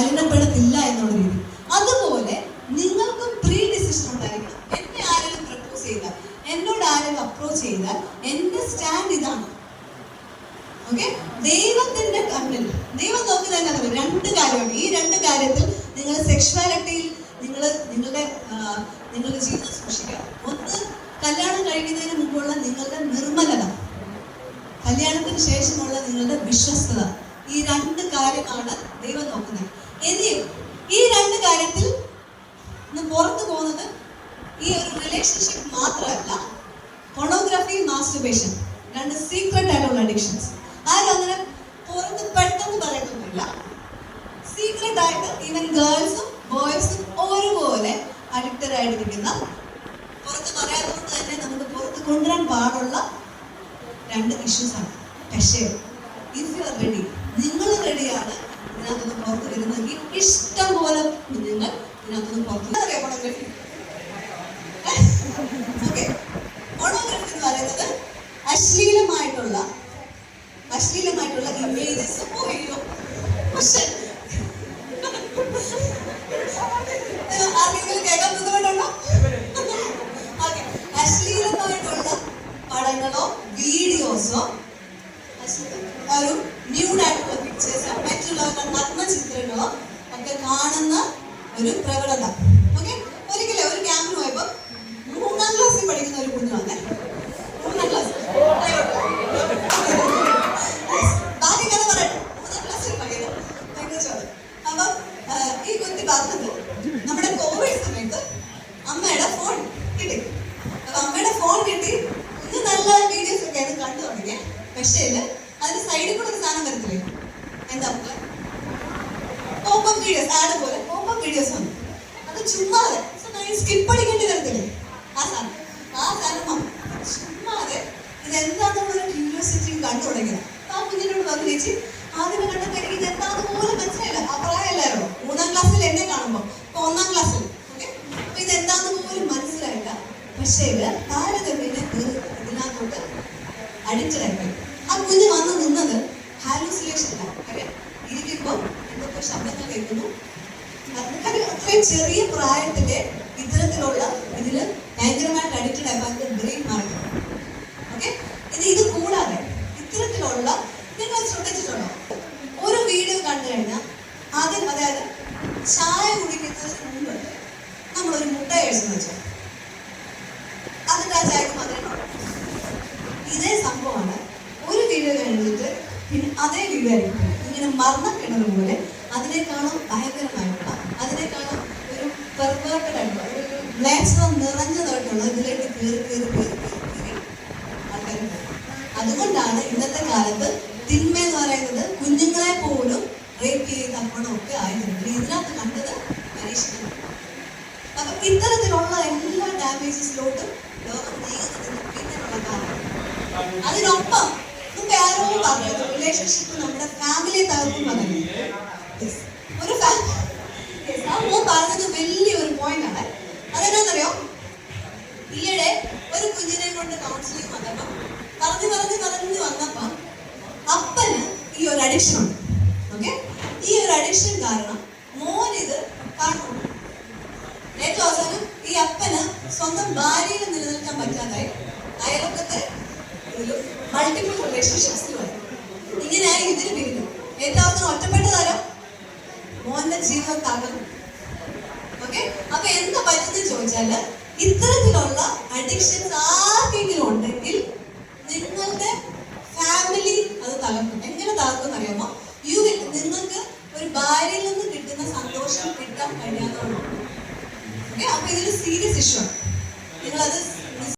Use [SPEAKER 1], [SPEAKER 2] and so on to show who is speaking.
[SPEAKER 1] മലിനപ്പെടത്തില്ല എന്നുള്ള രീതി. അതുപോലെ നിങ്ങൾക്കും പ്രീ ഡിസിഷൻ ഉണ്ടായിരിക്കണം. എന്നെ ആരെങ്കിലും പ്രപ്പോസ് ചെയ്താൽ, എന്നോട് ആരെങ്കിലും അപ്രോച്ച് ചെയ്താൽ എൻ്റെ സ്റ്റാൻഡ് ഇതാണ്. ഓക്കെ, ദൈവത്തിന്റെ കണ്ണിൽ ദൈവം നോക്കി തന്നെ അറിയാം. രണ്ട് കാര്യമുണ്ട്. ഈ രണ്ട് കാര്യത്തിൽ നിങ്ങൾ സെക്ഷുവാലിറ്റിയിൽ നിങ്ങളുടെ ജീവിതം സൂക്ഷിക്കണം. ഒന്ന്, കല്യാണം കഴിക്കുന്നതിന് മുമ്പുള്ള നിങ്ങളുടെ നിർമ്മലത, കല്യാണത്തിന് ശേഷമുള്ള നിങ്ങളുടെ വിശ്വസ്തത. ഈ രണ്ട് കാര്യമാണ് ദൈവം നോക്കുന്നത്. ഇനിയും ഈ രണ്ട് കാര്യത്തിൽ പുറത്തു പോകുന്നത് ഈ ഒരു റിലേഷൻഷിപ്പ് മാത്രമല്ല, പോണോഗ്രാഫി, മാസ്റ്റർബേഷൻ, രണ്ട് സീക്രട്ട് ആയിട്ടുള്ള അഡിക്ഷൻസ്. ആരും അങ്ങനെ പുറത്ത് പെട്ടെന്ന് പറയുന്നില്ല. സീക്രട്ട് ആയിട്ട് ഈവൻ ഗേൾസും ബോയ്സും ഒരുപോലെ അഡിക്റ്റഡ് ആയിട്ടിരിക്കുന്ന, പുറത്ത് പറയാത്തതുകൊണ്ട് തന്നെ നമുക്ക് പുറത്ത് കൊണ്ടുവരാൻ പാടുള്ള രണ്ട് ഇഷ്യൂസ് ആണ്. പക്ഷേ ഇഫ് യു ആർ റെഡി, നിങ്ങൾ റെഡിയാണ് ഇതിനകത്തുനിന്ന് പുറത്ത് വരുന്നെങ്കിൽ ഇഷ്ടം പോലെ കുഞ്ഞുങ്ങൾ ഇതിനകത്തുനിന്ന് പുറത്ത് അറിയാം. ഫോട്ടോഗ്രാഫി ഓക്കെ, ഫോട്ടോഗ്രാഫി എന്ന് പറയുന്നത് അശ്ലീലമായിട്ടുള്ള ഇമേജസ്. പക്ഷേ ആർക്കെങ്കിലും കേൾക്കാൻ ബുദ്ധിമുട്ടുണ്ടോ? ഓക്കെ, അശ്ലീലമായിട്ടുള്ള പടങ്ങളോ വീഡിയോസോ, ഒരു ന്യൂഡായിട്ടുള്ള പിക്ചേഴ്സോ, മറ്റുള്ളവരുടെ നഗ്ന ചിത്രങ്ങളോ ഒക്കെ കാണുന്ന ഒരു പ്രവണത. ഓക്കെ, ഒരിക്കലും ഒരു ക്യാമ്പിന് പോയപ്പോൾ 3ാം ക്ലാസ്സിൽ പഠിക്കുന്ന ഒരു കുഞ്ഞു വന്നേ. 3ാം ക്ലാസ് ബാക്കി കഥ പറയട്ടെ. 3ാം ക്ലാസ്സിൽ പഠിക്കുന്നത്. അപ്പം ഈ കുട്ടി പറഞ്ഞത്, നമ്മുടെ കോവിഡ് സമയത്ത് അമ്മയുടെ ഫോൺ കിട്ടി. അപ്പൊ അമ്മയുടെ ഫോൺ കിട്ടി, കുഞ്ഞ് നല്ല വീഡിയോസ് ഒക്കെ അത് കണ്ടു തുടങ്ങിയ. പക്ഷേ അതിന് സൈഡിൽ കൂടെ ഒരു സാധനം വരത്തില്ലേ, എന്താ പോപ്പ് വീഡിയോസ്, ആഡ് പോലെ പോപ്പ് വീഡിയോസ് വന്നു. അത് ചുമ്മാതെ സ്കിപ്പ് അടിക്കേണ്ടി വരത്തില്ലേ ആ സാധനം ചുമ്മാതെ ഇതെന്താണെന്നുള്ള ക്യൂരിയോസിറ്റി കണ്ടു തുടങ്ങിയത്. ആ കുഞ്ഞിനോട് പറഞ്ഞു, ചേച്ചി ആദ്യമേ കണ്ടപ്പോൾ എനിക്ക് ഇത് എന്താണെന്നുപോലെ മനസ്സിലായില്ല. ആ പ്രായമല്ലായിരുന്നു. 3ാം ക്ലാസ്സിൽ എന്നെ കാണുമ്പോൾ, ഇപ്പൊ 1ാം ക്ലാസ്സിൽ. ഓക്കെ, അപ്പൊ ഇതെന്താണെന്ന് പോലും മനസ്സിലായില്ല. പക്ഷേ താരതമ്യേന ഇതിനകത്തോട്ട് അഡിക്റ്റഡ് ആയിപ്പോയി. ആ കുഞ്ഞ് വന്ന് നിന്നത് ഹാലൂസിനേഷൻ അല്ല. ഇരിക്കുമ്പോൾ എന്തൊക്കെ ശബ്ദങ്ങൾ കേൾക്കുന്നു. അത്രയും ചെറിയ പ്രായത്തിലെ ഇത്തരത്തിലുള്ള ഇതില് ഭയങ്കരമായിട്ട് അഡിക്റ്റഡ് ആയി അതിന്റെ ബ്രെയിൻ മാറി. ഓക്കെ, ഇത് കൂടാതെ ഇത്തരത്തിലുള്ള, നിങ്ങൾ ശ്രദ്ധിച്ചിട്ടുണ്ടോ, ഒരു വീഡിയോ കണ്ടു കഴിഞ്ഞാൽ ആദ്യം, അതായത് ചായ കുടിക്കുന്നതിന് മുമ്പ് നമ്മളൊരു മുട്ട കഴിച്ചെന്ന് വെച്ചാൽ അതിൻ്റെ ആ ചായക്ക് മധുരം. ഇതേ സംഭവമാണ് ഒരു വീഡിയോ കഴിഞ്ഞിട്ട് പിന്നെ അതേ വീഡിയോ ആയിരിക്കും ഇങ്ങനെ മരണക്കിണർ പോലെ, അതിനേക്കാളും ഭയങ്കരമായിട്ടുള്ള, അതിനേക്കാളും ഒരു പെർവേർട്ടഡ് ആയിട്ടുള്ള, ഒരു മ്ലേച്ഛത നിറഞ്ഞതായിട്ടുള്ള ഇതിലേക്ക് കയറി ആൾക്കാർ. അതുകൊണ്ടാണ് ഇന്നത്തെ കാലത്ത് തിന്മ എന്ന് പറയുന്നത് കുഞ്ഞുങ്ങളെ പോലും റേപ്പ് ചെയ്ത് അപ്പണമൊക്കെ ആയിരുന്നു. ഇതിനകത്ത് കണ്ടത് പരീക്ഷിക്കുന്നു. അപ്പൊ ഇത്തരത്തിലുള്ള എല്ലാ ഡാമേജസിലോട്ടും ലോകം നീങ്ങുന്നതിന് പിന്നിലുള്ള കാരണം. അതിനൊപ്പം മുമ്പ് ആരോ പറഞ്ഞത് റിലേഷൻഷിപ്പ് നമ്മുടെ ഫാമിലിയെ തകർക്കും പറഞ്ഞു. ഒരു പറഞ്ഞത് വലിയൊരു പോയിന്റ് ആണ്. അതെന്നാന്നറിയോ, ഈയിടെ ഒരു കുഞ്ഞിനെ കൊണ്ട് കൗൺസിലിംഗ് വന്നപ്പോ പറഞ്ഞു വന്നപ്പോ അപ്പന് ഈ ഒരു അഡിക്ഷൻ ഉണ്ട്. ഓക്കെ, ഈ ഒരു അഡിക്ഷൻ കാരണം മോൻ ഇത് കാണുന്നു. ഏറ്റവും അവസാനം ഈ അപ്പന് സ്വന്തം ഭാര്യയിൽ നിലനിൽക്കാൻ പറ്റാതായി അയൽപക്കത്തെ ഒരു മൾട്ടിപ്പിൾ റിലേഷൻഷിപ്സിലുമായി. ഇങ്ങനെയായി ഇതിന് പിരിഞ്ഞു. ഏറ്റവും അവസാനം ഒറ്റപ്പെട്ടതാരോ, മോന്റെ ജീവിതം തകർന്നു. ഓക്കെ, അപ്പൊ എന്താ പറ്റുന്നത് ചോദിച്ചാല്, ഇത്തരത്തിലുള്ള അഡിക്ഷൻസ് ആർക്കെങ്കിലും ഉണ്ടെങ്കിൽ നിങ്ങളുടെ ഫാമിലി അത് തകർക്കും. എങ്ങനെ തകർക്കും അറിയാമോ? നിങ്ങൾക്ക് ഒരു ഭാര്യയിൽ നിന്ന് കിട്ടുന്ന സന്തോഷം കിട്ടാൻ കഴിയാത്തതുകൊണ്ട്. ഓക്കെ, അപ്പൊ ഇതൊരു സീരിയസ് ഇഷ്യൂ ആണ്. നിങ്ങളത്